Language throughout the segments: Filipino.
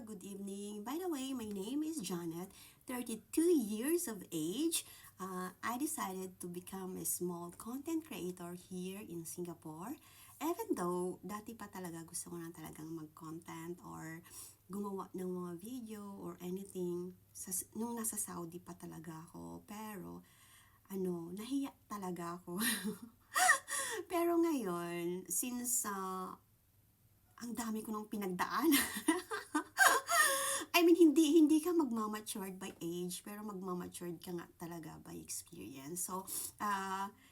good evening. By the way, my name is Janet, 32 years of age. I decided to become a small content creator here in Singapore. Even though dati pa talaga gusto ko na talagang mag-content or gumawa ng mga video or anything nung nasa Saudi pa talaga ako. Pero nahiya talaga ako. Pero ngayon, since ang dami ko nung pinagdaanan. I mean, hindi ka magmamatured by age, pero magmamatured ka nga talaga by experience. So,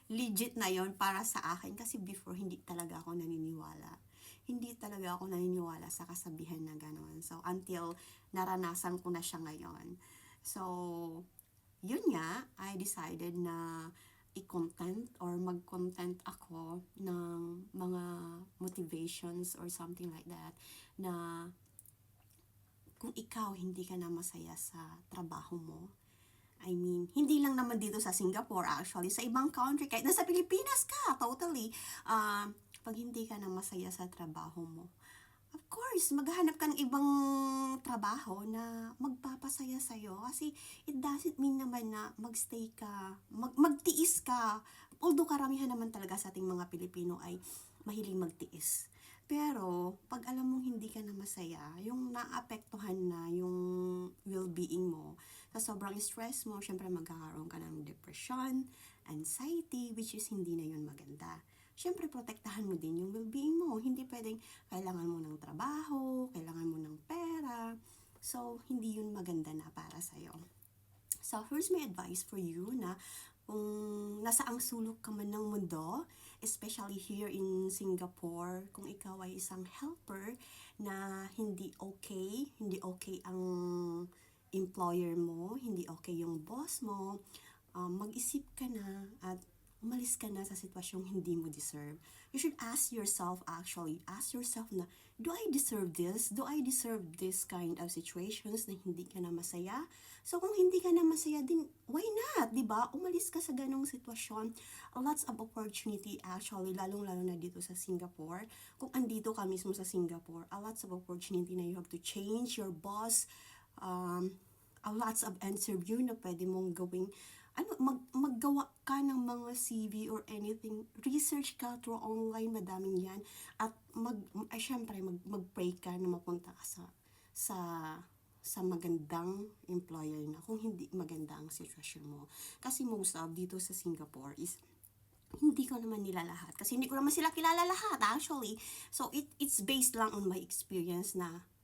legit na yon para sa akin kasi before hindi talaga ako naniniwala. Hindi talaga ako naniniwala sa kasabihan na gano'n. So, until naranasan ko na siya ngayon. So, yun nga, I decided na i-content or mag-content ako ng mga motivations or something like that na kung ikaw hindi ka na masaya sa trabaho mo, I mean, hindi lang naman dito sa Singapore actually, sa ibang country, kahit nasa Pilipinas ka, totally, pag hindi ka na masaya sa trabaho mo, of course, maghahanap ka ng ibang trabaho na magpapasaya sa'yo. Kasi it doesn't mean naman na magstay ka, magtiis ka. Although karamihan naman talaga sa ating mga Pilipino ay mahiling magtiis. Pero, pag alam mong hindi ka na masaya, yung naapektuhan na yung well-being mo, sa sobrang stress mo, syempre magkakaroon ka ng depression, anxiety, which is hindi na yun maganda. Syempre, protektahan mo din yung well-being mo. Hindi pwedeng kailangan mo ng trabaho, kailangan mo ng pera. So, hindi yun maganda na para sa'yo. So, here's my advice for you na kung nasaang sulok ka man ng mundo, especially here in Singapore, kung ikaw ay isang helper na hindi okay ang employer mo, hindi okay yung boss mo, mag-isip ka na at umalis ka na sa sitwasyong hindi mo deserve. You should ask yourself na, do I deserve this? Do I deserve this kind of situations na hindi ka na masaya? So kung hindi ka na masaya, din why not? Diba? Umalis ka sa ganong sitwasyon. Lots of opportunity actually, lalong-lalo na dito sa Singapore. Kung andito ka mismo sa Singapore, lots of opportunity na you have to change your boss, lots of interview na pwede mong gawing maggawa ka ng mga CV or anything, research ka through online, madaming yan, at syempre mag-pray ka na mapunta ka sa magandang employer na kung hindi maganda ang sitwasyon mo. Kasi most of dito sa Singapore is hindi ko naman nila lahat. Kasi hindi ko naman sila kilala lahat actually. So it's based lang on my experience na